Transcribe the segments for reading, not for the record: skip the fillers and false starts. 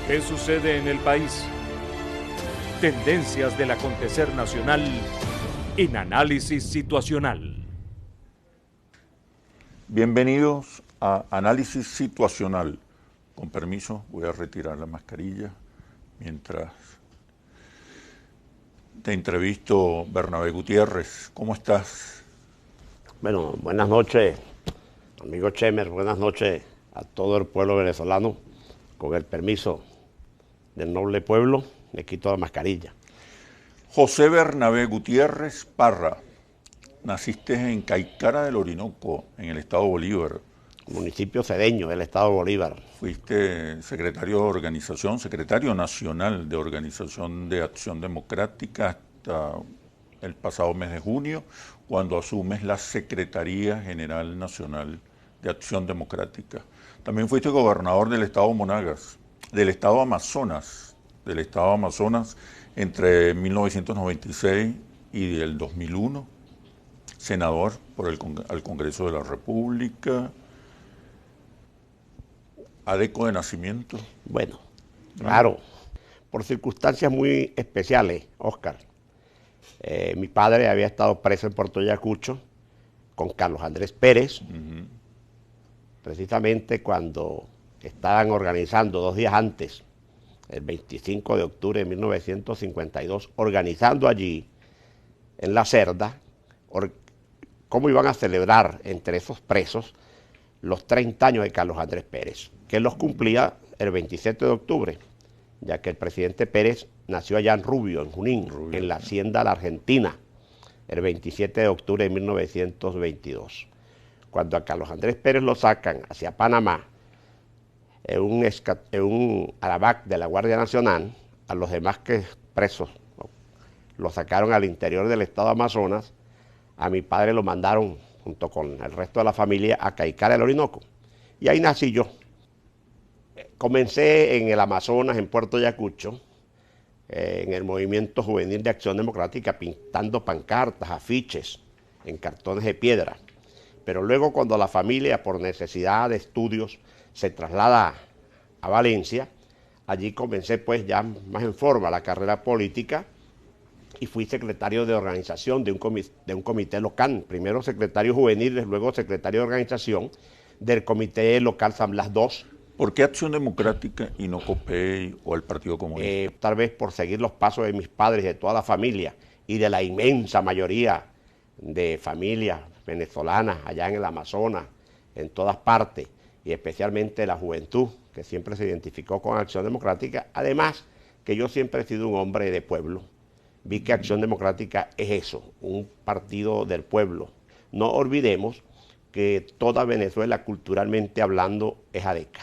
¿Qué sucede en el país? Tendencias del acontecer nacional en Análisis Situacional. Bienvenidos a Análisis Situacional. Con permiso, voy a retirar la mascarilla mientras te entrevisto. Bernabé Gutiérrez, ¿cómo estás? Bueno, buenas noches, amigo Chemer, buenas noches a todo el pueblo venezolano. Con el permiso del noble pueblo, me quito la mascarilla. José Bernabé Gutiérrez Parra, naciste en Caicara del Orinoco, en el estado Bolívar. Municipio cedeño del estado Bolívar. Fuiste secretario de organización, secretario nacional de Organización de Acción Democrática hasta el pasado mes de junio, cuando asumes la Secretaría General Nacional de Acción Democrática. También fuiste gobernador del estado Monagas, del estado Amazonas, entre 1996 y el 2001, senador por al Congreso de la República. ¿Adeco de nacimiento? Bueno, claro, por circunstancias muy especiales, Óscar. Mi padre había estado preso en Puerto Ayacucho con Carlos Andrés Pérez, precisamente cuando estaban organizando 2 días antes, el 25 de octubre de 1952, organizando allí, en La Cerda, cómo iban a celebrar entre esos presos los 30 años de Carlos Andrés Pérez, que los cumplía el 27 de octubre, ya que el presidente Pérez nació allá en Rubio, en Junín, en la Hacienda La Argentina, el 27 de octubre de 1922. Cuando a Carlos Andrés Pérez lo sacan hacia Panamá, en un Arabac de la Guardia Nacional, a los demás presos lo sacaron al interior del estado Amazonas. A mi padre lo mandaron junto con el resto de la familia a Caicara del Orinoco, y ahí nací yo. Comencé en el Amazonas, en Puerto Ayacucho, en el Movimiento Juvenil de Acción Democrática, pintando pancartas, afiches, en cartones de piedra. Pero luego, cuando la familia, por necesidad de estudios, se traslada a Valencia, allí comencé pues ya más en forma la carrera política y fui secretario de organización de un comité local, primero secretario juvenil, luego secretario de organización del comité local San Blas II. ¿Por qué Acción Democrática y no COPEI o el Partido Comunista? Tal vez por seguir los pasos de mis padres, de toda la familia y de la inmensa mayoría de familias venezolanas allá en el Amazonas, en todas partes, y especialmente la juventud, que siempre se identificó con Acción Democrática. Además, que yo siempre he sido un hombre de pueblo. Vi que Acción Democrática es eso, un partido del pueblo. No olvidemos que toda Venezuela, culturalmente hablando, es adeca.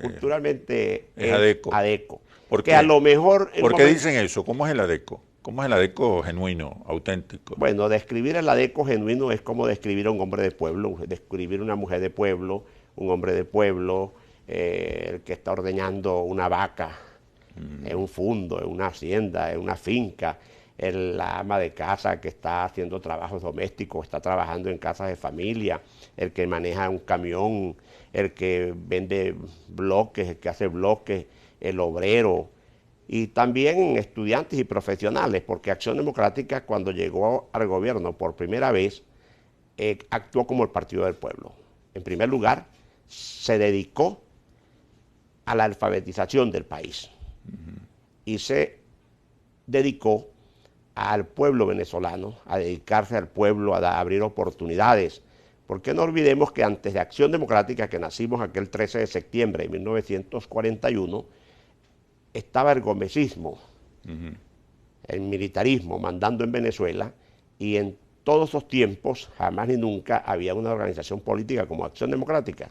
Culturalmente es adeco. Porque a lo mejor... ¿Por qué dicen eso? ¿Cómo es el adeco? ¿Cómo es el adeco genuino, auténtico? Bueno, describir el adeco genuino es como describir a un hombre de pueblo, describir una mujer de pueblo, un hombre de pueblo, el que está ordeñando una vaca en un fundo, en una hacienda, en una finca, la ama de casa que está haciendo trabajos domésticos, está trabajando en casas de familia, el que maneja un camión, el que vende bloques, el que hace bloques, el obrero, y también estudiantes y profesionales, porque Acción Democrática, cuando llegó al gobierno por primera vez, actuó como el Partido del Pueblo. En primer lugar, se dedicó a la alfabetización del país y se dedicó al pueblo venezolano, a dedicarse al pueblo, a abrir oportunidades. Porque no olvidemos que antes de Acción Democrática, que nacimos aquel 13 de septiembre de 1941, estaba el gomecismo, el militarismo mandando en Venezuela, y en todos esos tiempos, jamás ni nunca, había una organización política como Acción Democrática.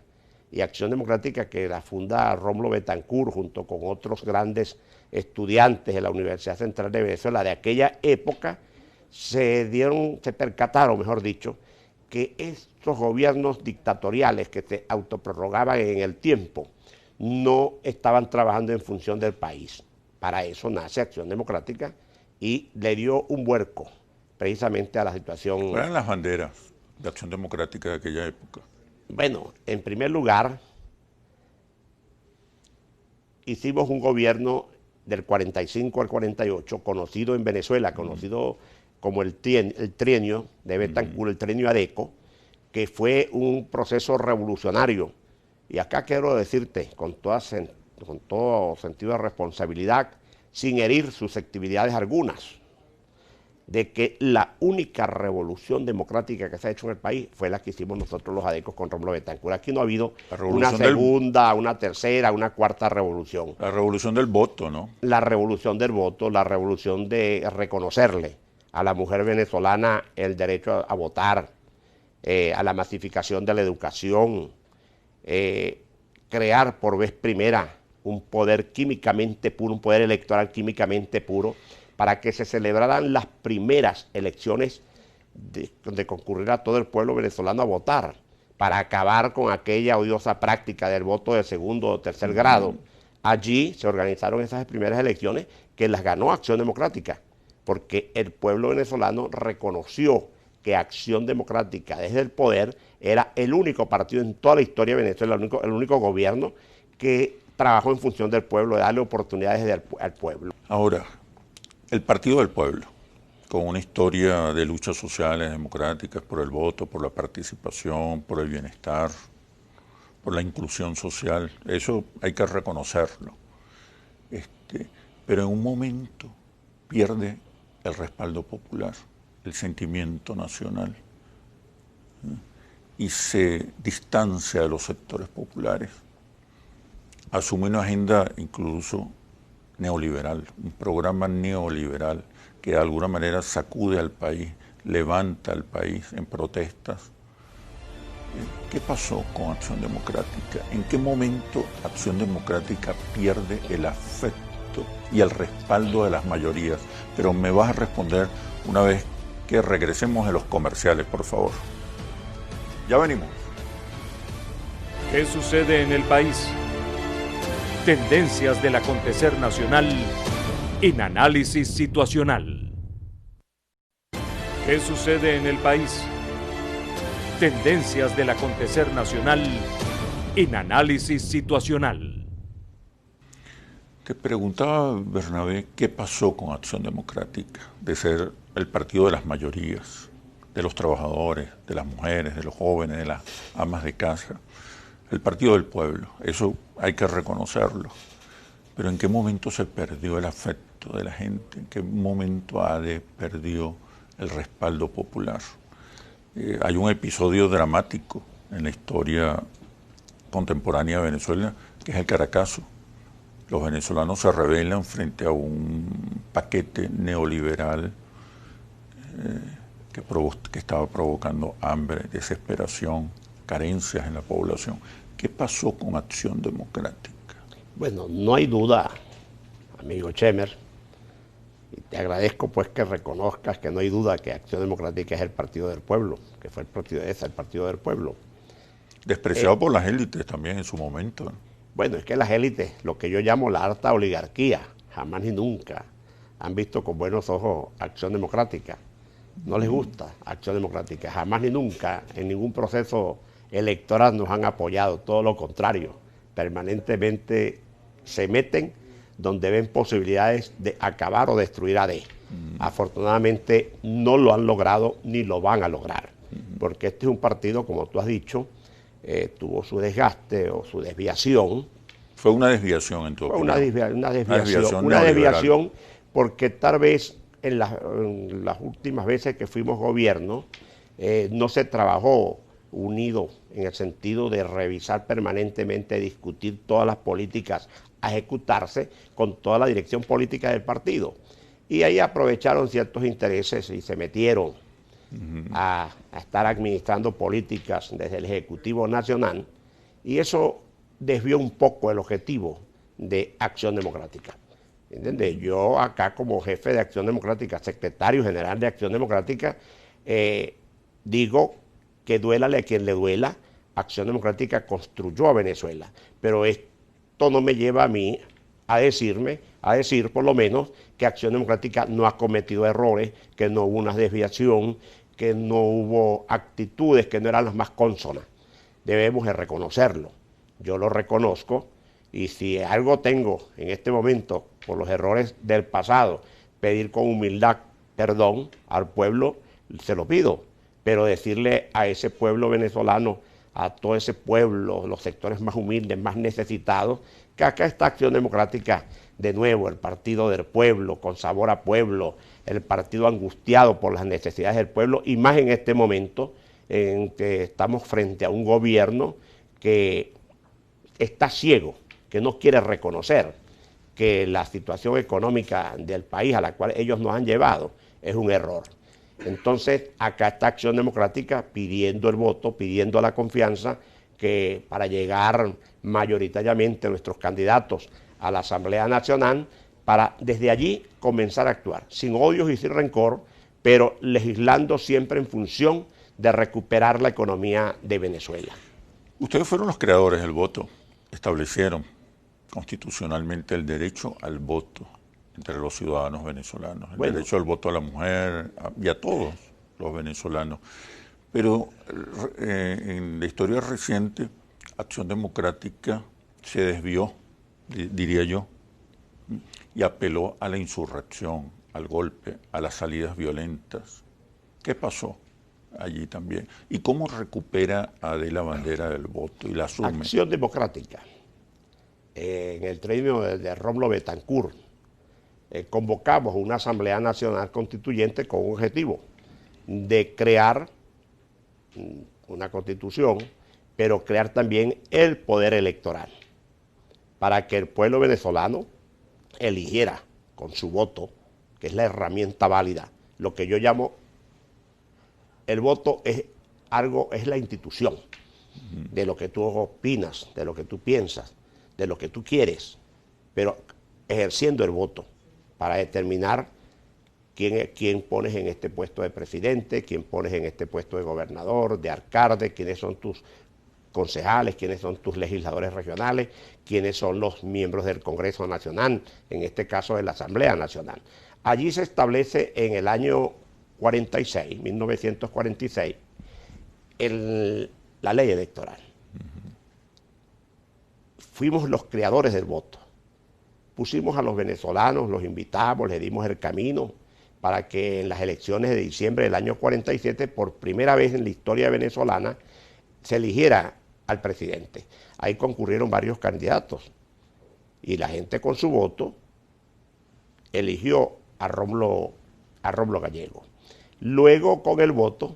Y Acción Democrática, que la funda Rómulo Betancourt junto con otros grandes estudiantes de la Universidad Central de Venezuela de aquella época, se percataron, mejor dicho, que estos gobiernos dictatoriales que se autoprorrogaban en el tiempo no estaban trabajando en función del país. Para eso nace Acción Democrática y le dio un vuelco precisamente a la situación. ¿Cuáles eran las banderas de Acción Democrática de aquella época? Bueno, en primer lugar, hicimos un gobierno del 45 al 48, conocido en Venezuela, conocido como el trienio de Betancur, el trienio Adeco, que fue un proceso revolucionario. Y acá quiero decirte, con todo sentido de responsabilidad, sin herir susceptibilidades algunas, de que la única revolución democrática que se ha hecho en el país fue la que hicimos nosotros los adecos con Rómulo Betancourt. Aquí no ha habido una segunda, una tercera, una cuarta revolución. La revolución del voto, ¿no? La revolución del voto, la revolución de reconocerle a la mujer venezolana el derecho a votar, a la masificación de la educación, crear por vez primera un poder químicamente puro, un poder electoral químicamente puro, para que se celebraran las primeras elecciones donde concurriera todo el pueblo venezolano a votar, para acabar con aquella odiosa práctica del voto de segundo o tercer grado. Allí se organizaron esas primeras elecciones que las ganó Acción Democrática, porque el pueblo venezolano reconoció que Acción Democrática desde el poder era el único partido en toda la historia de Venezuela, el único gobierno que trabajó en función del pueblo, de darle oportunidades al pueblo. Ahora, el Partido del Pueblo, con una historia de luchas sociales, democráticas, por el voto, por la participación, por el bienestar, por la inclusión social, eso hay que reconocerlo. Pero en un momento pierde el respaldo popular, el sentimiento nacional, y se distancia de los sectores populares. Asume una agenda incluso neoliberal, un programa neoliberal que de alguna manera sacude al país, levanta al país en protestas. ¿Qué pasó con Acción Democrática? ¿En qué momento Acción Democrática pierde el afecto y el respaldo de las mayorías? Pero me vas a responder una vez que regresemos de los comerciales, por favor. Ya venimos. ¿Qué sucede en el país? Tendencias del acontecer nacional en Análisis Situacional. ¿Qué sucede en el país? Tendencias del acontecer nacional en Análisis Situacional. Te preguntaba, Bernabé, ¿qué pasó con Acción Democrática? De ser el partido de las mayorías, de los trabajadores, de las mujeres, de los jóvenes, de las amas de casa. El partido del pueblo, eso hay que reconocerlo. Pero ¿en qué momento se perdió el afecto de la gente? ¿En qué momento ADE perdió el respaldo popular? Hay un episodio dramático en la historia contemporánea de Venezuela, que es el Caracazo. Los venezolanos se rebelan frente a un paquete neoliberal que estaba provocando hambre, desesperación, carencias en la población. ¿Qué pasó con Acción Democrática? Bueno, no hay duda, amigo Chemer, y te agradezco pues que reconozcas que no hay duda que Acción Democrática es el partido del pueblo, que fue el partido del pueblo. Despreciado por las élites también en su momento. Bueno, es que las élites, lo que yo llamo la alta oligarquía, jamás ni nunca han visto con buenos ojos Acción Democrática. No les gusta Acción Democrática, jamás ni nunca en ningún proceso electoral nos han apoyado, todo lo contrario, permanentemente se meten donde ven posibilidades de acabar o destruir a AD. Afortunadamente no lo han logrado ni lo van a lograr, porque este es un partido, como tú has dicho, tuvo su desgaste o su desviación. Fue una desviación en tu opinión. Una desviación porque tal vez en las últimas veces que fuimos gobierno no se trabajó unido en el sentido de revisar permanentemente, discutir todas las políticas a ejecutarse con toda la dirección política del partido. Y ahí aprovecharon ciertos intereses y se metieron a estar administrando políticas desde el Ejecutivo Nacional, y eso desvió un poco el objetivo de Acción Democrática. ¿Entiendes? Yo acá como jefe de Acción Democrática, secretario general de Acción Democrática, digo que duélale a quien le duela, Acción Democrática construyó a Venezuela, pero esto no me lleva a mí a decir por lo menos que Acción Democrática no ha cometido errores, que no hubo una desviación, que no hubo actitudes que no eran las más cónsonas. Debemos de reconocerlo. Yo lo reconozco, Y si algo tengo en este momento por los errores del pasado, pedir con humildad perdón al pueblo, se lo pido. Pero decirle a ese pueblo venezolano, a todo ese pueblo, los sectores más humildes, más necesitados, que acá está Acción Democrática de nuevo, el partido del pueblo, con sabor a pueblo, el partido angustiado por las necesidades del pueblo, y más en este momento en que estamos frente a un gobierno que está ciego, que no quiere reconocer que la situación económica del país a la cual ellos nos han llevado es un error. Entonces, acá está Acción Democrática pidiendo el voto, pidiendo la confianza, que para llegar mayoritariamente nuestros candidatos a la Asamblea Nacional, para desde allí comenzar a actuar, sin odios y sin rencor, pero legislando siempre en función de recuperar la economía de Venezuela. Ustedes fueron los creadores del voto, establecieron constitucionalmente el derecho al voto entre los ciudadanos venezolanos, el derecho al voto a la mujer y a todos los venezolanos. Pero en la historia reciente, Acción Democrática se desvió, diría yo, y apeló a la insurrección, al golpe, a las salidas violentas. ¿Qué pasó allí también? ¿Y cómo recupera Adela Bandera del voto y la asume? Acción Democrática, en el término de Rómulo Betancourt, convocamos una Asamblea Nacional Constituyente con un objetivo de crear una constitución, pero crear también el poder electoral, para que el pueblo venezolano eligiera con su voto, que es la herramienta válida, lo que yo llamo, el voto es algo, es la institución de lo que tú opinas, de lo que tú piensas, de lo que tú quieres, pero ejerciendo el voto para determinar quién pones en este puesto de presidente, quién pones en este puesto de gobernador, de alcalde, quiénes son tus concejales, quiénes son tus legisladores regionales, quiénes son los miembros del Congreso Nacional, en este caso de la Asamblea Nacional. Allí se establece en el año 46, 1946, la ley electoral. Fuimos los creadores del voto. Pusimos a los venezolanos, los invitamos, les dimos el camino para que en las elecciones de diciembre del año 47, por primera vez en la historia venezolana, se eligiera al presidente. Ahí concurrieron varios candidatos y la gente con su voto eligió a Rómulo Gallego. Luego, con el voto,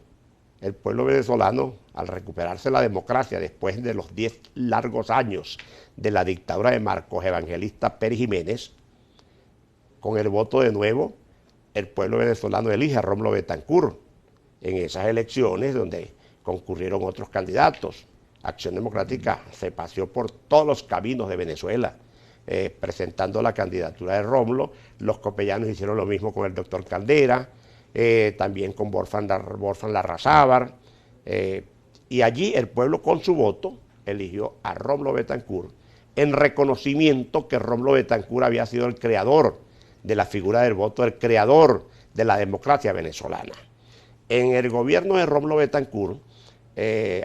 el pueblo venezolano, al recuperarse la democracia después de los 10 largos años de la dictadura de Marcos Evangelista Pérez Jiménez, con el voto de nuevo, el pueblo venezolano elige a Rómulo Betancourt en esas elecciones donde concurrieron otros candidatos. Acción Democrática se paseó por todos los caminos de Venezuela, presentando la candidatura de Rómulo. Los copellanos hicieron lo mismo con el doctor Caldera, también con Borfan Larrazábal, y allí el pueblo con su voto eligió a Rómulo Betancourt en reconocimiento que Rómulo Betancourt había sido el creador de la figura del voto, el creador de la democracia venezolana. En el gobierno de Rómulo Betancourt,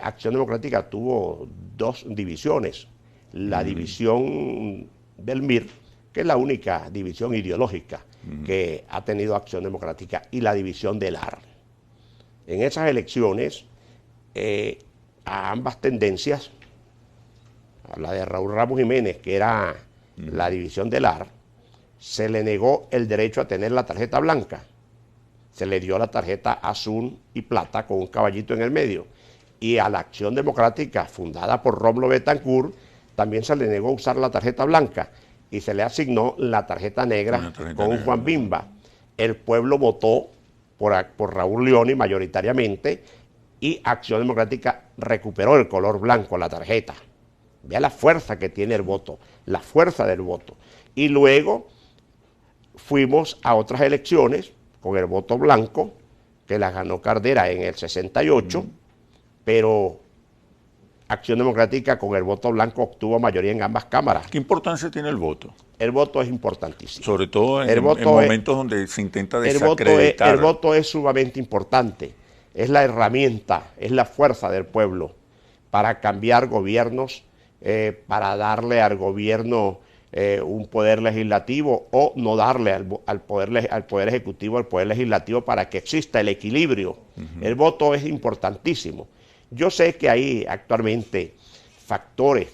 Acción Democrática tuvo dos divisiones, la división del MIR, que es la única división ideológica que ha tenido Acción Democrática, y la división del AR. En esas elecciones, a ambas tendencias, a la de Raúl Ramos Jiménez, que era la división del AR, se le negó el derecho a tener la tarjeta blanca. Se le dio la tarjeta azul y plata con un caballito en el medio. Y a la Acción Democrática, fundada por Rómulo Betancourt, también se le negó usar la tarjeta blanca y se le asignó la tarjeta negra con un Juan Bimba. El pueblo votó por Raúl Leoni mayoritariamente y Acción Democrática recuperó el color blanco, la tarjeta. Vea la fuerza que tiene el voto, la fuerza del voto. Y luego fuimos a otras elecciones con el voto blanco, que la ganó Caldera en el 68, pero Acción Democrática con el voto blanco obtuvo mayoría en ambas cámaras. ¿Qué importancia tiene el voto? El voto es importantísimo. Sobre todo en momentos donde se intenta desacreditar. El voto es sumamente importante. Es la herramienta, es la fuerza del pueblo para cambiar gobiernos para darle al gobierno un poder legislativo o no darle al poder ejecutivo, al poder legislativo, para que exista el equilibrio. El voto es importantísimo. Yo sé que hay actualmente factores,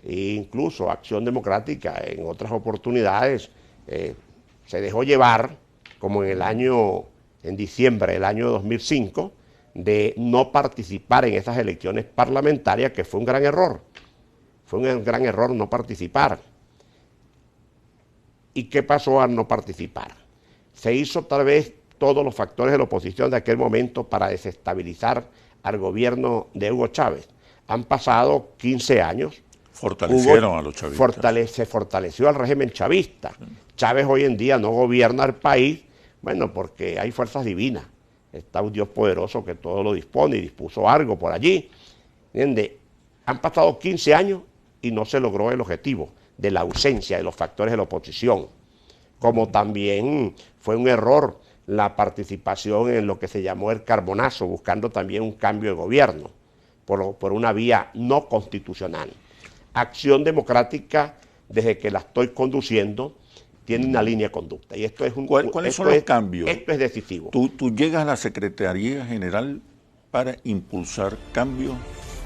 e incluso Acción Democrática en otras oportunidades se dejó llevar, como en diciembre del año 2005, de no participar en esas elecciones parlamentarias, que fue un gran error. Fue un gran error no participar. ¿Y qué pasó al no participar? Se hizo tal vez todos los factores de la oposición de aquel momento para desestabilizar al gobierno de Hugo Chávez. Han pasado 15 años. Fortalecieron a los chavistas. Se fortaleció al régimen chavista. Chávez hoy en día no gobierna el país, bueno, porque hay fuerzas divinas. Está un Dios poderoso que todo lo dispone y dispuso algo por allí. ¿Entiende? Han pasado 15 años y no se logró el objetivo de la ausencia de los factores de la oposición. Como también fue un error la participación en lo que se llamó el carbonazo, buscando también un cambio de gobierno por una vía no constitucional. Acción Democrática, desde que la estoy conduciendo, tiene una línea de conducta. Y esto es ¿Cuáles son los cambios? Esto es decisivo. Tú llegas a la Secretaría General para impulsar cambios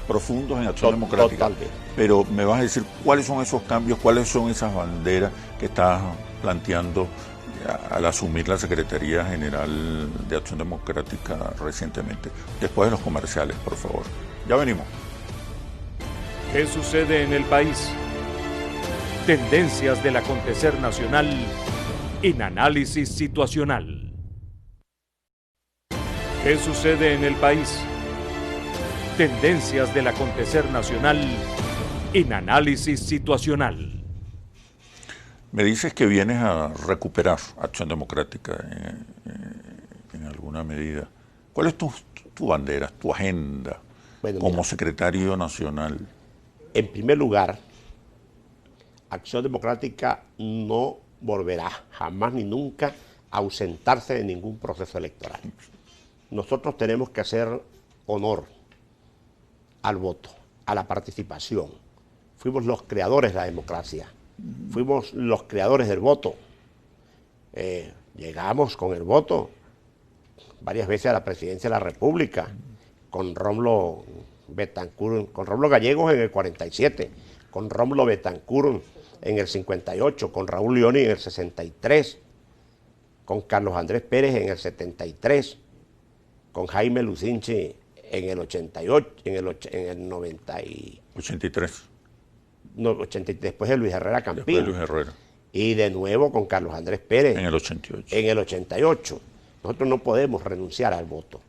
profundos en Acción Democrática. Totalmente. Pero me vas a decir cuáles son esos cambios, cuáles son esas banderas que estás planteando al asumir la Secretaría General de Acción Democrática recientemente. Después de los comerciales, por favor. Ya venimos. ¿Qué sucede en el país? Tendencias del acontecer nacional en Análisis Situacional. ¿Qué sucede en el país? Tendencias del acontecer nacional en Análisis Situacional. Me dices que vienes a recuperar Acción Democrática en alguna medida. ¿Cuál es tu bandera, tu agenda como secretario nacional? En primer lugar, Acción Democrática no volverá jamás ni nunca a ausentarse de ningún proceso electoral. Nosotros tenemos que hacer honor al voto, a la participación. Fuimos los creadores de la democracia, fuimos los creadores del voto. Llegamos con el voto varias veces a la presidencia de la República, con Rómulo Betancourt, con Rómulo Gallegos en el 47, con Rómulo Betancourt en el 58, con Raúl Leoni en el 63, con Carlos Andrés Pérez en el 73, con Jaime Lucinchi en el 88, en el 90 y... 83. No, 80, después de Luis Herrera Campín. Después de Luis Herrera. Y de nuevo con Carlos Andrés Pérez. En el 88. En el 88. Nosotros no podemos renunciar al voto.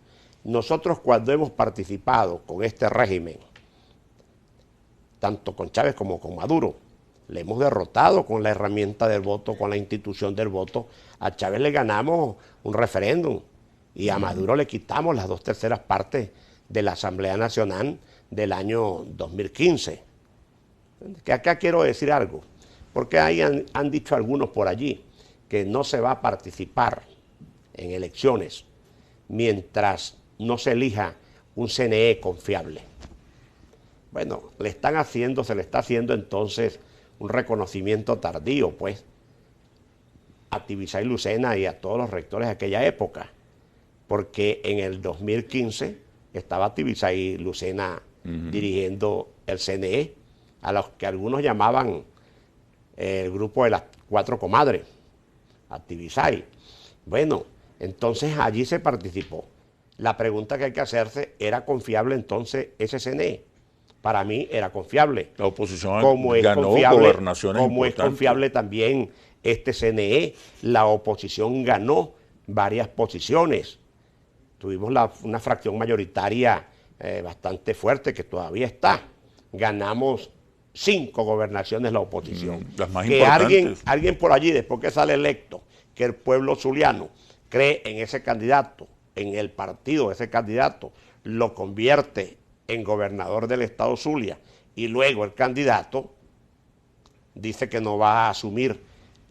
Nosotros, cuando hemos participado con este régimen, tanto con Chávez como con Maduro, le hemos derrotado con la herramienta del voto, con la institución del voto. A Chávez le ganamos un referéndum y a Maduro le quitamos las 2/3 partes de la Asamblea Nacional del año 2015. Que acá quiero decir algo, porque ahí han dicho algunos por allí que no se va a participar en elecciones mientras no se elija un CNE confiable. Bueno, se le está haciendo entonces un reconocimiento tardío, pues, a Tibisay Lucena y a todos los rectores de aquella época, porque en el 2015 estaba Tibisay Lucena dirigiendo el CNE, a los que algunos llamaban el grupo de las 4 comadres, a Tibisay. Bueno, entonces allí se participó. La pregunta que hay que hacerse, ¿era confiable entonces ese CNE? Para mí era confiable. La oposición ganó gobernaciones como importantes. Es confiable también este CNE. La oposición ganó varias posiciones. Tuvimos una fracción mayoritaria bastante fuerte que todavía está. Ganamos 5 gobernaciones la oposición. Las más que importantes. alguien por allí, después que sale electo, que el pueblo zuliano cree en ese candidato, en el partido de ese candidato, lo convierte en gobernador del estado Zulia, y luego el candidato dice que no va a asumir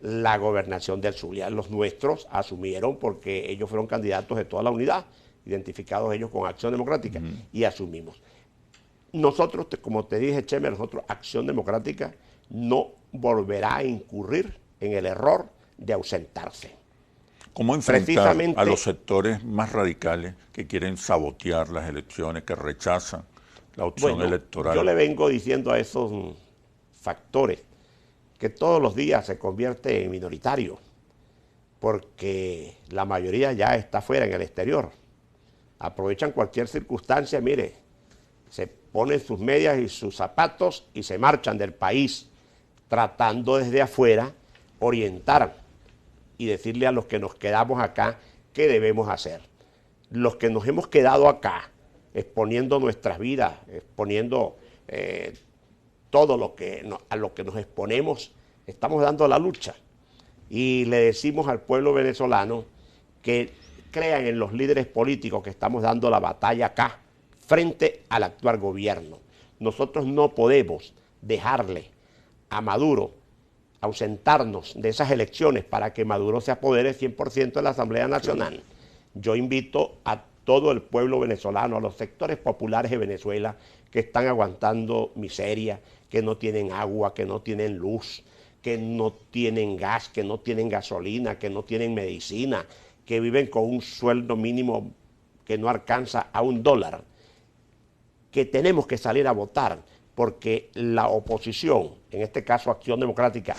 la gobernación del Zulia. Los nuestros asumieron porque ellos fueron candidatos de toda la unidad, identificados ellos con Acción Democrática, y asumimos. nosotros, como te dije, Cheme, nosotros, Acción Democrática, no volverá a incurrir en el error de ausentarse. ¿Cómo enfrentar a los sectores más radicales que quieren sabotear las elecciones, que rechazan la opción electoral? Yo le vengo diciendo a esos factores que todos los días se convierte en minoritario, porque la mayoría ya está fuera en el exterior. Aprovechan cualquier circunstancia, mire, se ponen sus medias y sus zapatos y se marchan del país, tratando desde afuera orientar y decirle a los que nos quedamos acá qué debemos hacer. Los que nos hemos quedado acá, exponiendo nuestras vidas, exponiendo todo a lo que nos exponemos, estamos dando la lucha. Y le decimos al pueblo venezolano que crean en los líderes políticos que estamos dando la batalla acá, frente al actual gobierno. Nosotros no podemos dejarle a Maduro ausentarnos de esas elecciones para que Maduro se apodere 100% de la Asamblea Nacional. Yo invito a todo el pueblo venezolano, a los sectores populares de Venezuela que están aguantando miseria, que no tienen agua, que no tienen luz, que no tienen gas, que no tienen gasolina, que no tienen medicina, que viven con un sueldo mínimo que no alcanza a $1, que tenemos que salir a votar porque la oposición, en este caso Acción Democrática,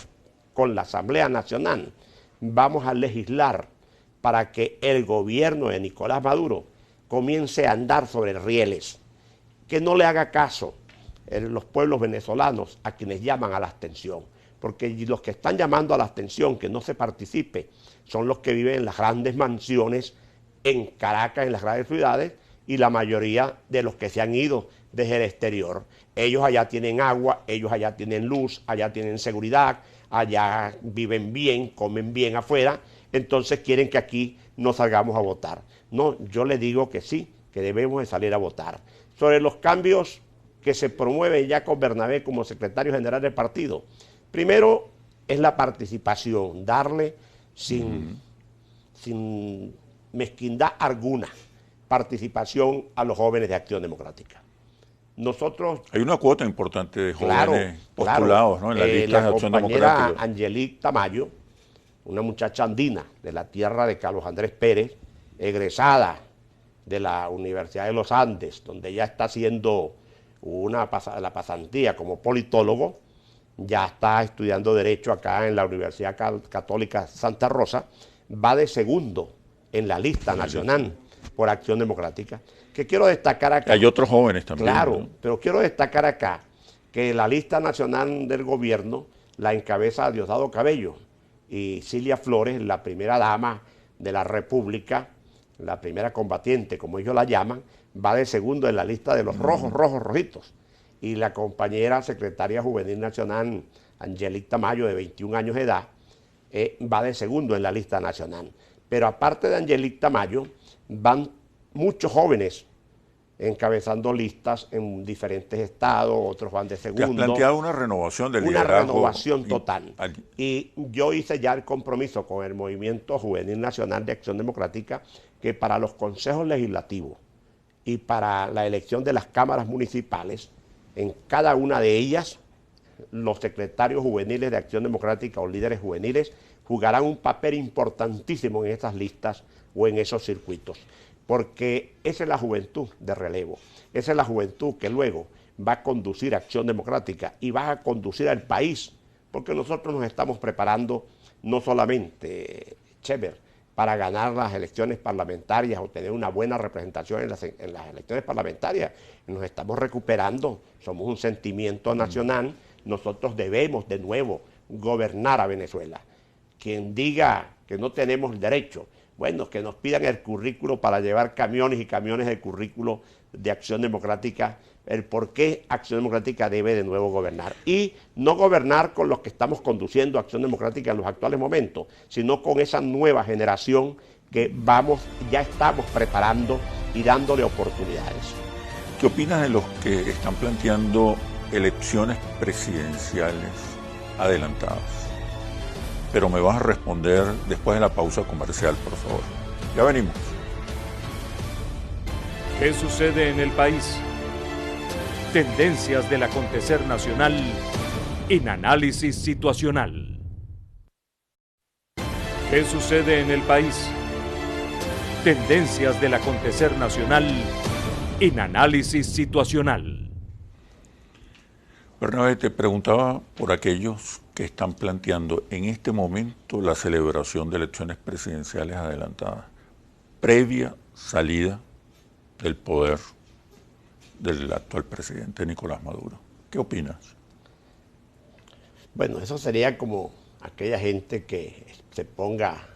con la Asamblea Nacional, vamos a legislar para que el gobierno de Nicolás Maduro comience a andar sobre rieles, que no le haga caso los pueblos venezolanos a quienes llaman a la abstención, porque los que están llamando a la abstención, que no se participe, son los que viven en las grandes mansiones en Caracas, en las grandes ciudades, y la mayoría de los que se han ido desde el exterior. Ellos allá tienen agua, ellos allá tienen luz, allá tienen seguridad, allá viven bien, comen bien afuera, entonces quieren que aquí no salgamos a votar. No, yo les digo que sí, que debemos de salir a votar. Sobre los cambios que se promueven ya con Bernabé como secretario general del partido, primero es la participación, darle sin mezquindad alguna participación a los jóvenes de Acción Democrática. Nosotros... Hay una cuota importante de jóvenes postulados, ¿no?, en la lista de Acción Democrática. La compañera Angelique Tamayo, una muchacha andina de la tierra de Carlos Andrés Pérez, egresada de la Universidad de los Andes, donde ya está haciendo la pasantía como politólogo, ya está estudiando Derecho acá en la Universidad Católica Santa Rosa, va de segundo en la lista nacional por Acción Democrática. Que quiero destacar acá... Hay otros jóvenes también. Claro, ¿no? pero quiero destacar acá que la lista nacional del gobierno la encabeza Diosdado Cabello y Cilia Flores, la primera dama de la República, la primera combatiente, como ellos la llaman, va de segundo en la lista de los rojitos. Y la compañera secretaria juvenil nacional, Angelique Tamayo, de 21 años de edad, va de segundo en la lista nacional. Pero aparte de Angelique Tamayo, van muchos jóvenes encabezando listas en diferentes estados, otros van de segundo. ¿Te has planteado una renovación del liderazgo? Una renovación total. Y yo hice ya el compromiso con el Movimiento Juvenil Nacional de Acción Democrática que para los consejos legislativos y para la elección de las cámaras municipales, en cada una de ellas, los secretarios juveniles de Acción Democrática o líderes juveniles jugarán un papel importantísimo en esas listas o en esos circuitos, porque esa es la juventud de relevo, esa es la juventud que luego va a conducir a Acción Democrática y va a conducir al país, porque nosotros nos estamos preparando no solamente, para ganar las elecciones parlamentarias o tener una buena representación en las elecciones parlamentarias, nos estamos recuperando, somos un sentimiento nacional, nosotros debemos de nuevo gobernar a Venezuela. Quien diga que no tenemos derecho, bueno, que nos pidan el currículo para llevar camiones y camiones de currículo de Acción Democrática, el por qué Acción Democrática debe de nuevo gobernar. Y no gobernar con los que estamos conduciendo Acción Democrática en los actuales momentos, sino con esa nueva generación que ya estamos preparando y dándole oportunidades. ¿Qué opinas de los que están planteando elecciones presidenciales adelantadas? Pero me vas a responder después de la pausa comercial, por favor. Ya venimos. ¿Qué sucede en el país? Tendencias del acontecer nacional en Análisis Situacional. ¿Qué sucede en el país? Tendencias del acontecer nacional en Análisis Situacional. Bernabé, te preguntaba por aquellos que están planteando en este momento la celebración de elecciones presidenciales adelantadas, previa salida del poder del actual presidente Nicolás Maduro. ¿Qué opinas? Bueno, eso sería como aquella gente que se ponga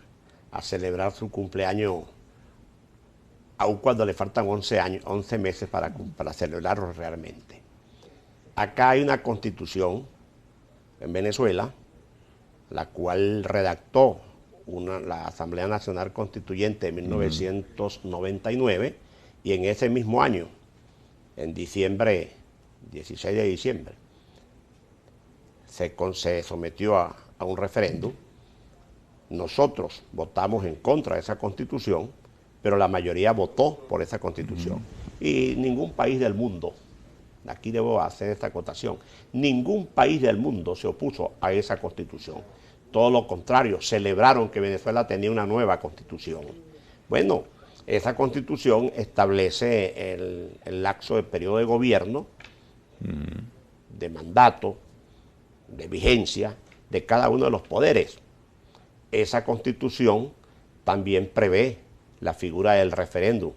a celebrar su cumpleaños aun cuando le faltan 11 meses para celebrarlo realmente. Acá hay una constitución en Venezuela, la cual redactó la Asamblea Nacional Constituyente de 1999, y en ese mismo año, en diciembre, 16 de diciembre, se sometió a un referéndum. Nosotros votamos en contra de esa constitución, pero la mayoría votó por esa constitución. Y ningún país del mundo, aquí debo hacer esta acotación, ningún país del mundo se opuso a esa constitución. Todo lo contrario, celebraron que Venezuela tenía una nueva constitución. Bueno, esa constitución establece el lapso de periodo de gobierno, de mandato, de vigencia de cada uno de los poderes. Esa constitución también prevé la figura del referéndum.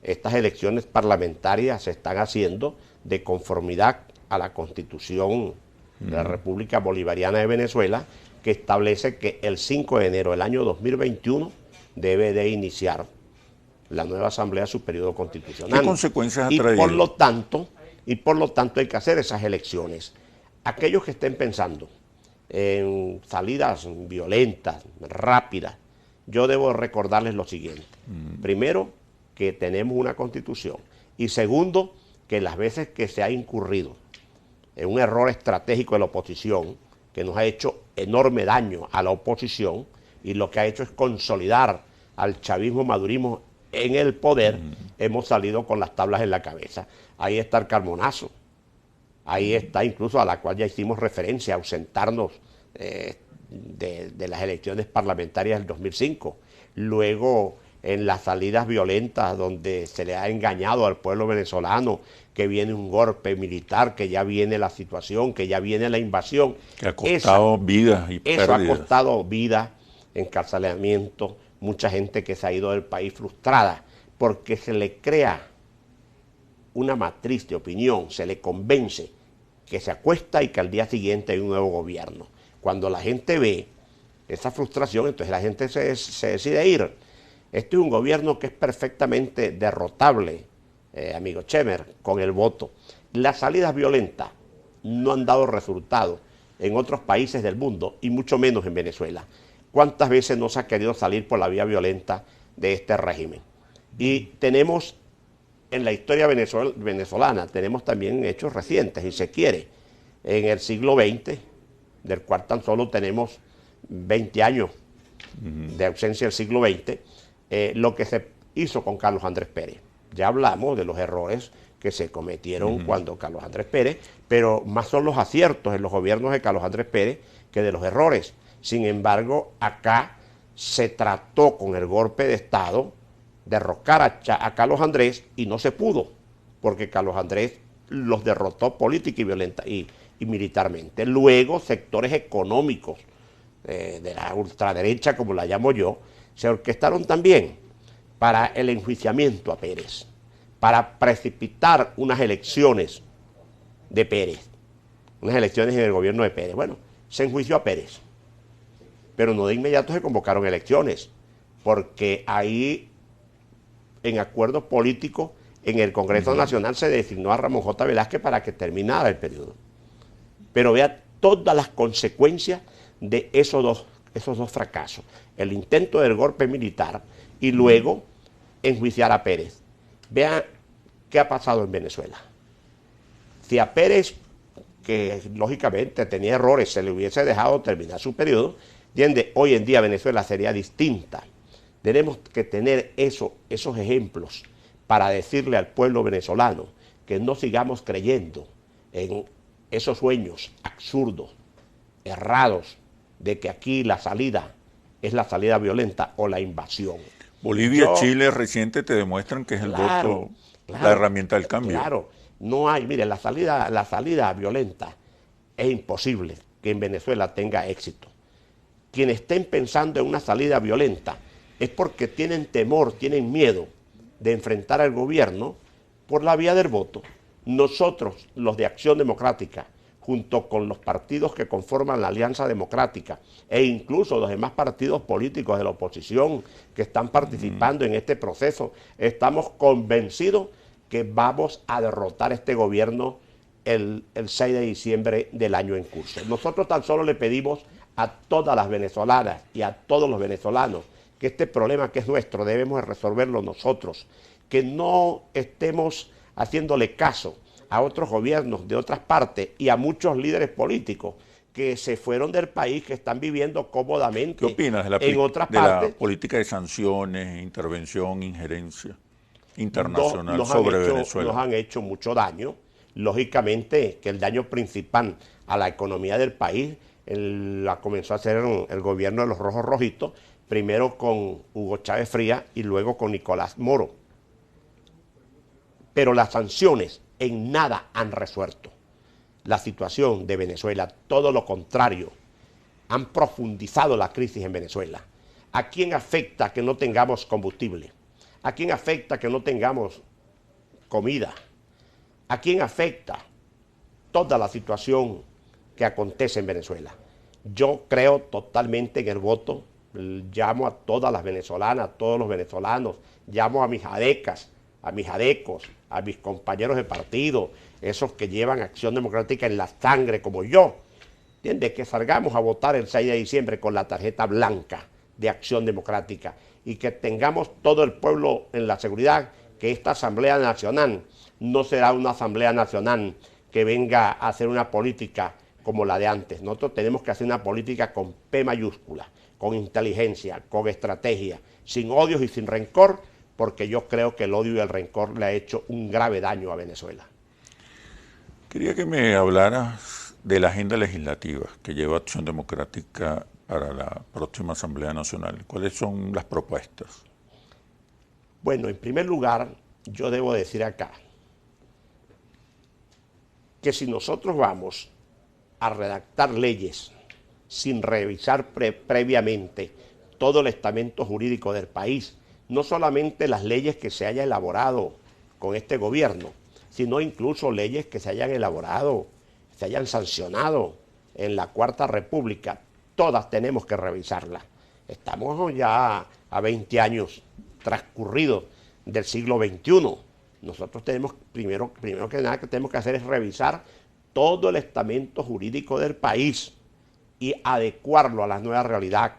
Estas elecciones parlamentarias se están haciendo de conformidad a la Constitución de la República Bolivariana de Venezuela, que establece que el 5 de enero del año 2021 debe de iniciar la nueva Asamblea su periodo constitucional. ¿Qué consecuencias ha y traído? por lo tanto hay que hacer esas elecciones. Aquellos que estén pensando en salidas violentas, rápidas, yo debo recordarles lo siguiente. Primero, que tenemos una constitución. Y segundo, que las veces que se ha incurrido en un error estratégico de la oposición, que nos ha hecho enorme daño a la oposición, y lo que ha hecho es consolidar al chavismo madurismo en el poder, hemos salido con las tablas en la cabeza. Ahí está el Carmonazo. Ahí está incluso a la cual ya hicimos referencia, ausentarnos de las elecciones parlamentarias del 2005. Luego, en las salidas violentas donde se le ha engañado al pueblo venezolano que viene un golpe militar, que ya viene la situación, que ya viene la invasión. Que ha costado vidas y pérdidas. Eso ha costado vida, encarcelamiento, mucha gente que se ha ido del país frustrada, porque se le crea una matriz de opinión, se le convence que se acuesta y que al día siguiente hay un nuevo gobierno. Cuando la gente ve esa frustración, entonces la gente se decide ir. Este es un gobierno que es perfectamente derrotable, amigo Chemer, con el voto. Las salidas violentas no han dado resultado en otros países del mundo y mucho menos en Venezuela. ¿Cuántas veces no se ha querido salir por la vía violenta de este régimen? Y tenemos en la historia venezolana, tenemos también hechos recientes, si se quiere, en el siglo XX, del cual tan solo tenemos 20 años de ausencia del siglo XX, lo que se hizo con Carlos Andrés Pérez. Ya hablamos de los errores que se cometieron cuando Carlos Andrés Pérez, pero más son los aciertos en los gobiernos de Carlos Andrés Pérez que de los errores. Sin embargo, acá se trató con el golpe de Estado derrocar a Carlos Andrés y no se pudo, porque Carlos Andrés los derrotó política y violenta y militarmente. Luego, sectores económicos de la ultraderecha, como la llamo yo, se orquestaron también para el enjuiciamiento a Pérez, para precipitar unas elecciones de Pérez, unas elecciones en el gobierno de Pérez. Bueno, se enjuició a Pérez, pero no de inmediato se convocaron elecciones, porque ahí, en acuerdos políticos, en el Congreso Nacional se designó a Ramón J. Velázquez para que terminara el periodo. Pero vea todas las consecuencias de esos dos fracasos. El intento del golpe militar y luego enjuiciar a Pérez. Vean qué ha pasado en Venezuela. Si a Pérez, que lógicamente tenía errores, se le hubiese dejado terminar su periodo, ¿entiende? Hoy en día Venezuela sería distinta. Tenemos que tener esos ejemplos para decirle al pueblo venezolano que no sigamos creyendo en esos sueños absurdos, errados, de que aquí la salida es la salida violenta o la invasión. Bolivia, Chile reciente te demuestran que es el voto, la herramienta del cambio. Claro, no hay, mire, la salida violenta es imposible que en Venezuela tenga éxito. Quienes estén pensando en una salida violenta es porque tienen temor, tienen miedo de enfrentar al gobierno por la vía del voto. Nosotros, los de Acción Democrática, junto con los partidos que conforman la Alianza Democrática e incluso los demás partidos políticos de la oposición que están participando en este proceso, estamos convencidos que vamos a derrotar este gobierno el 6 de diciembre del año en curso. Nosotros tan solo le pedimos a todas las venezolanas y a todos los venezolanos que este problema que es nuestro debemos resolverlo nosotros, que no estemos haciéndole caso a otros gobiernos de otras partes y a muchos líderes políticos que se fueron del país, que están viviendo cómodamente. ¿Qué opinas de la política de sanciones, intervención, injerencia internacional sobre Venezuela? Nos han hecho mucho daño. Lógicamente que el daño principal a la economía del país la comenzó a hacer el gobierno de los rojos rojitos, primero con Hugo Chávez Frías y luego con Nicolás Moro. Pero las sanciones en nada han resuelto la situación de Venezuela, todo lo contrario, han profundizado la crisis en Venezuela. ¿A quién afecta que no tengamos combustible? ¿A quién afecta que no tengamos comida? ¿A quién afecta toda la situación que acontece en Venezuela? Yo creo totalmente en el voto, llamo a todas las venezolanas, a todos los venezolanos, llamo a mis adecas, a mis adecos, a mis compañeros de partido, esos que llevan Acción Democrática en la sangre como yo, ¿entiendes? Que salgamos a votar el 6 de diciembre con la tarjeta blanca de Acción Democrática y que tengamos todo el pueblo en la seguridad que esta Asamblea Nacional no será una Asamblea Nacional que venga a hacer una política como la de antes. Nosotros tenemos que hacer una política con P mayúscula, con inteligencia, con estrategia, sin odios y sin rencor, porque yo creo que el odio y el rencor le ha hecho un grave daño a Venezuela. Quería que me hablaras de la agenda legislativa que lleva Acción Democrática para la próxima Asamblea Nacional. ¿Cuáles son las propuestas? Bueno, en primer lugar, yo debo decir acá que si nosotros vamos a redactar leyes sin revisar previamente todo el estamento jurídico del país, no solamente las leyes que se hayan elaborado con este gobierno, sino incluso leyes que se hayan elaborado, se hayan sancionado en la Cuarta República, todas tenemos que revisarlas. Estamos ya a 20 años transcurridos del siglo XXI. Nosotros tenemos, primero que nada, que tenemos que hacer es revisar todo el estamento jurídico del país y adecuarlo a la nueva realidad,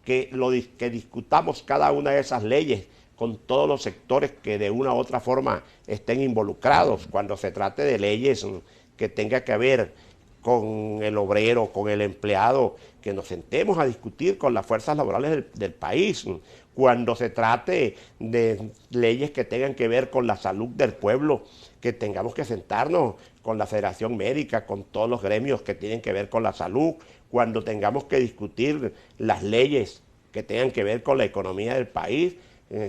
que discutamos cada una de esas leyes con todos los sectores que de una u otra forma estén involucrados, cuando se trate de leyes que tenga que ver con el obrero, con el empleado, que nos sentemos a discutir con las fuerzas laborales del país, cuando se trate de leyes que tengan que ver con la salud del pueblo, que tengamos que sentarnos con la Federación Médica, con todos los gremios que tienen que ver con la salud, cuando tengamos que discutir las leyes que tengan que ver con la economía del país,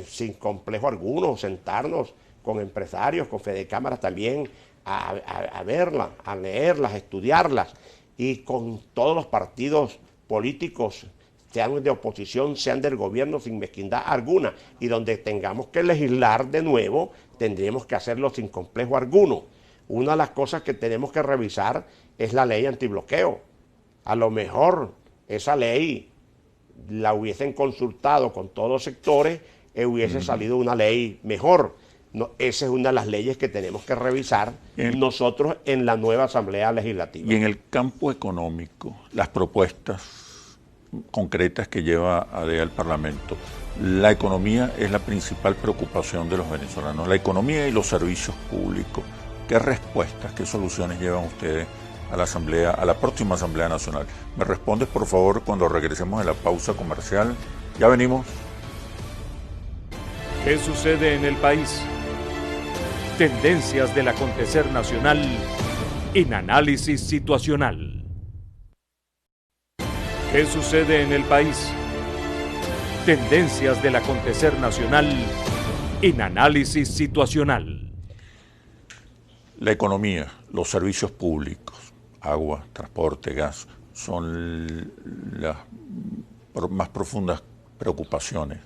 sin complejo alguno, sentarnos con empresarios, con fedecámaras también, a verlas, a leerlas, a estudiarlas, y con todos los partidos políticos, sean de oposición, sean del gobierno, sin mezquindad alguna, y donde tengamos que legislar de nuevo, tendríamos que hacerlo sin complejo alguno. Una de las cosas que tenemos que revisar es la ley antibloqueo. A lo mejor esa ley la hubiesen consultado con todos los sectores y hubiese salido una ley mejor. No, esa es una de las leyes que tenemos que revisar nosotros en la nueva Asamblea Legislativa. Y en el campo económico, las propuestas concretas que lleva ADEA al Parlamento, la economía es la principal preocupación de los venezolanos, la economía y los servicios públicos. ¿Qué respuestas, qué soluciones llevan ustedes a la Asamblea, a la próxima Asamblea Nacional? Me respondes, por favor, cuando regresemos de la pausa comercial. Ya venimos. ¿Qué sucede en el país? Tendencias del acontecer nacional en Análisis Situacional. ¿Qué sucede en el país? Tendencias del acontecer nacional en Análisis Situacional. La economía, los servicios públicos, agua, transporte, gas, son las más profundas preocupaciones,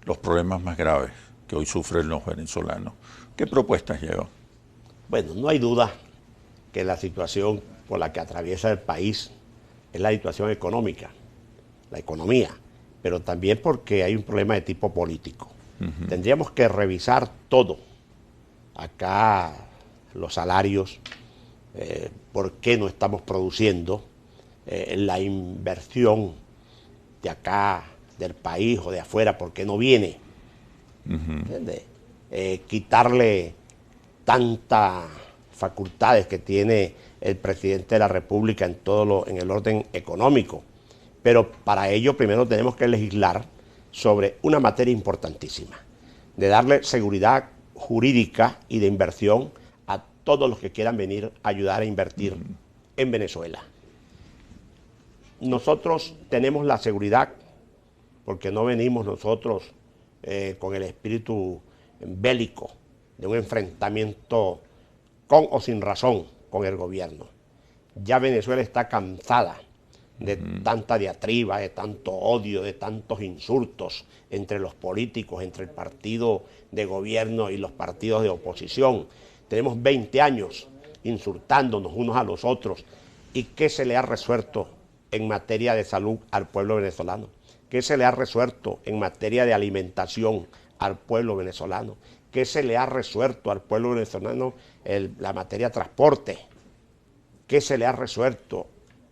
los problemas más graves que hoy sufren los venezolanos. ¿Qué propuestas llevan? Bueno, no hay duda que la situación por la que atraviesa el país es la situación económica, la economía, pero también porque hay un problema de tipo político. Tendríamos que revisar todo. Acá los salarios, por qué no estamos produciendo, la inversión de acá, del país o de afuera, por qué no viene. ¿Entiendes? Quitarle tantas facultades que tiene el presidente de la República en el orden económico. Pero para ello primero tenemos que legislar sobre una materia importantísima, de darle seguridad jurídica y de inversión a todos los que quieran venir a ayudar a invertir en Venezuela. Nosotros tenemos la seguridad, porque no venimos nosotros con el espíritu bélico de un enfrentamiento con o sin razón con el gobierno. Ya Venezuela está cansada de tanta diatriba, de tanto odio, de tantos insultos entre los políticos, entre el partido de gobierno y los partidos de oposición. Tenemos 20 años insultándonos unos a los otros. ¿Y qué se le ha resuelto en materia de salud al pueblo venezolano? ¿Qué se le ha resuelto en materia de alimentación al pueblo venezolano? ¿Qué se le ha resuelto al pueblo venezolano en la materia de transporte? ¿Qué se le ha resuelto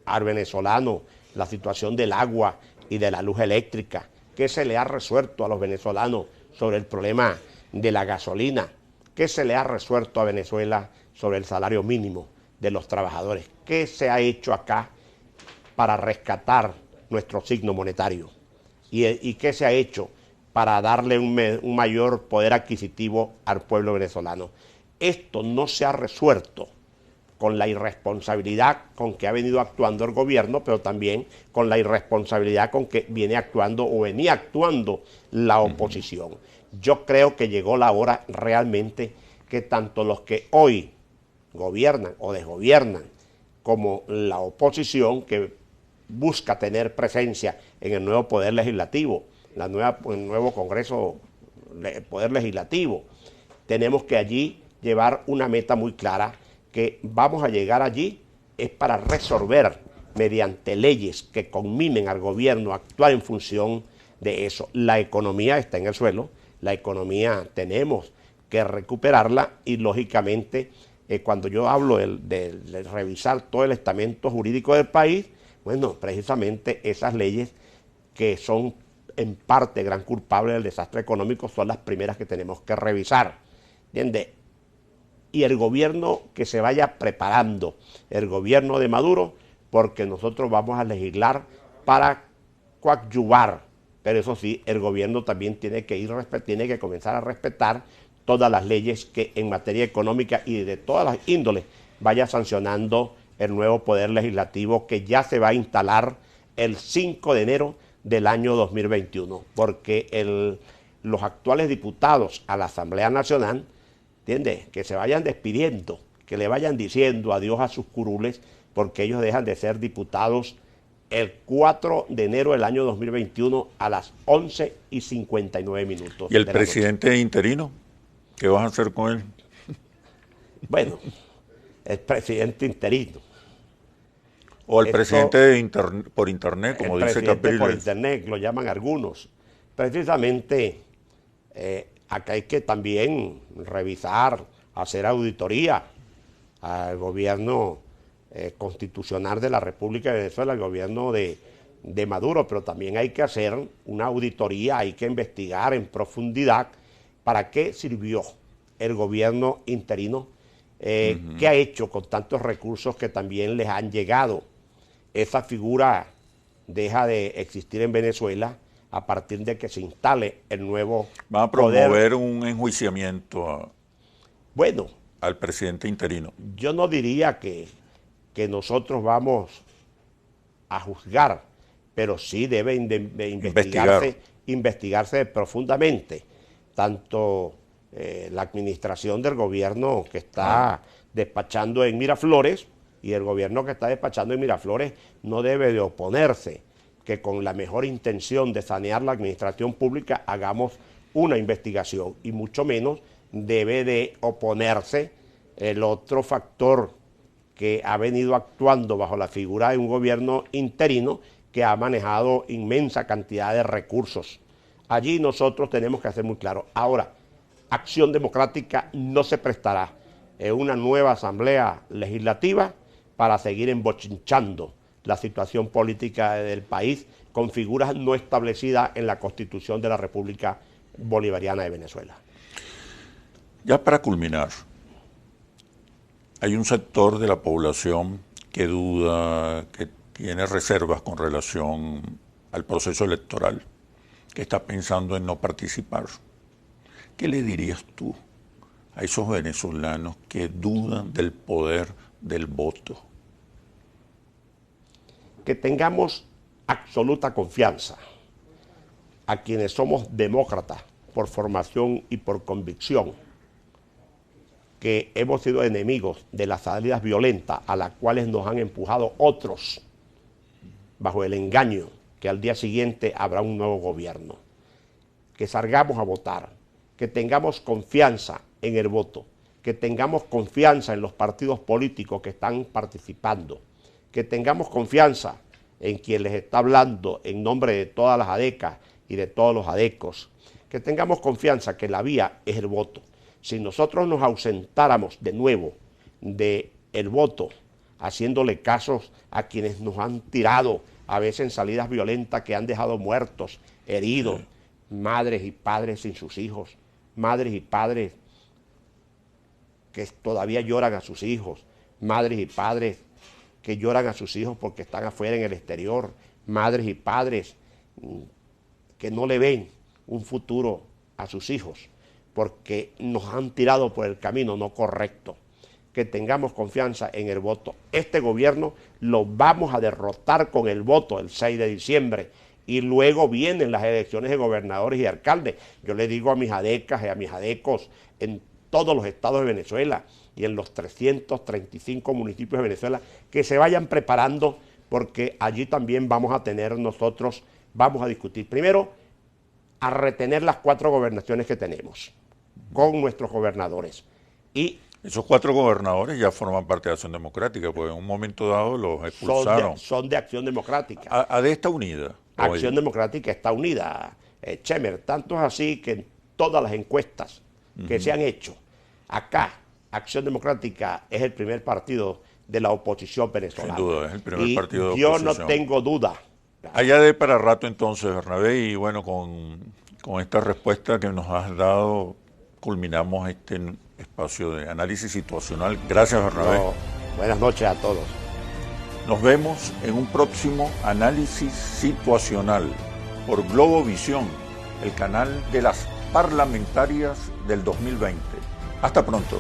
al venezolano la situación del agua y de la luz eléctrica? ¿Qué se le ha resuelto a los venezolanos sobre el problema de la gasolina? ¿Qué se le ha resuelto a Venezuela sobre el salario mínimo de los trabajadores? ¿Qué se ha hecho acá para rescatar nuestro signo monetario? ¿Y qué se ha hecho para darle un mayor poder adquisitivo al pueblo venezolano? Esto no se ha resuelto con la irresponsabilidad con que ha venido actuando el gobierno, pero también con la irresponsabilidad con que viene actuando o venía actuando la oposición. Yo creo que llegó la hora realmente que tanto los que hoy gobiernan o desgobiernan, como la oposición que busca tener presencia en el nuevo Poder Legislativo, el nuevo Congreso, Poder Legislativo, tenemos que allí llevar una meta muy clara, que vamos a llegar allí es para resolver mediante leyes que conminen al gobierno a actuar en función de eso. La economía está en el suelo, la economía tenemos que recuperarla y lógicamente cuando yo hablo de revisar todo el estamento jurídico del país, bueno, precisamente esas leyes que son en parte gran culpables del desastre económico son las primeras que tenemos que revisar, ¿entiendes? Y el gobierno que se vaya preparando, el gobierno de Maduro, porque nosotros vamos a legislar para coadyuvar, pero eso sí, el gobierno también tiene que comenzar a respetar todas las leyes que en materia económica y de todas las índoles vaya sancionando el nuevo Poder Legislativo que ya se va a instalar el 5 de enero del año 2021, porque los actuales diputados a la Asamblea Nacional, ¿entiendes?, que se vayan despidiendo, que le vayan diciendo adiós a sus curules, porque ellos dejan de ser diputados el 4 de enero del año 2021 a las 11:59. ¿Y el presidente interino? ¿Qué vas a hacer con él? Bueno, el presidente interino. O el presidente por internet, como dice Capriles. El presidente por internet, lo llaman algunos. Precisamente, acá hay que también revisar, hacer auditoría al gobierno constitucional de la República de Venezuela, al gobierno de Maduro, pero también hay que hacer una auditoría, hay que investigar en profundidad para qué sirvió el gobierno interino, qué ha hecho con tantos recursos que también les han llegado. Esa figura deja de existir en Venezuela a partir de que se instale el nuevo Va a promover poder. un enjuiciamiento Bueno, al presidente interino? yo no diría que nosotros vamos a juzgar, pero sí debe de investigarse profundamente, tanto la administración del gobierno que está despachando en Miraflores, y el gobierno que está despachando en Miraflores no debe de oponerse, que con la mejor intención de sanear la administración pública hagamos una investigación, y mucho menos debe de oponerse el otro factor que ha venido actuando bajo la figura de un gobierno interino que ha manejado inmensa cantidad de recursos. Allí nosotros tenemos que hacer muy claro. Ahora, Acción Democrática no se prestará en una nueva asamblea legislativa para seguir embochinchando la situación política del país con figuras no establecidas en la Constitución de la República Bolivariana de Venezuela. Ya para culminar, hay un sector de la población que duda, que tiene reservas con relación al proceso electoral, que está pensando en no participar. ¿Qué le dirías tú a esos venezolanos que dudan del poder del voto? Que tengamos absoluta confianza a quienes somos demócratas por formación y por convicción, que hemos sido enemigos de las salidas violentas a las cuales nos han empujado otros bajo el engaño que al día siguiente habrá un nuevo gobierno. Que salgamos a votar, que tengamos confianza en el voto, que tengamos confianza en los partidos políticos que están participando, que tengamos confianza en quien les está hablando en nombre de todas las ADECAS y de todos los ADECOS, que tengamos confianza que la vía es el voto. Si nosotros nos ausentáramos de nuevo del voto, haciéndole casos a quienes nos han tirado a veces en salidas violentas que han dejado muertos, heridos, madres y padres sin sus hijos, madres y padres que todavía lloran a sus hijos, madres y padres que lloran a sus hijos porque están afuera en el exterior, madres y padres que no le ven un futuro a sus hijos porque nos han tirado por el camino no correcto. Que tengamos confianza en el voto. Este gobierno lo vamos a derrotar con el voto el 6 de diciembre y luego vienen las elecciones de gobernadores y alcaldes. Yo le digo a mis ADECAS y a mis ADECOS en todos los estados de Venezuela y en los 335 municipios de Venezuela que se vayan preparando, porque allí también vamos a tener nosotros, vamos a discutir primero a retener las 4 gobernaciones que tenemos con nuestros gobernadores. Y esos 4 gobernadores ya forman parte de Acción Democrática, porque en un momento dado los expulsaron. Son de Acción Democrática. AD está unida. Acción Democrática está unida, Chemer. Tanto es así que en todas las encuestas que se han hecho, acá Acción Democrática es el primer partido de la oposición venezolana. Sin duda, es el primer partido de oposición. oposición. Yo no tengo duda. Allá de para rato entonces, Bernabé, y bueno, con esta respuesta que nos has dado, culminamos este espacio de análisis situacional. Gracias, Bernabé. Buenas noches a todos. Nos vemos en un próximo análisis situacional por Globovisión, el canal de las parlamentarias del 2020. Hasta pronto.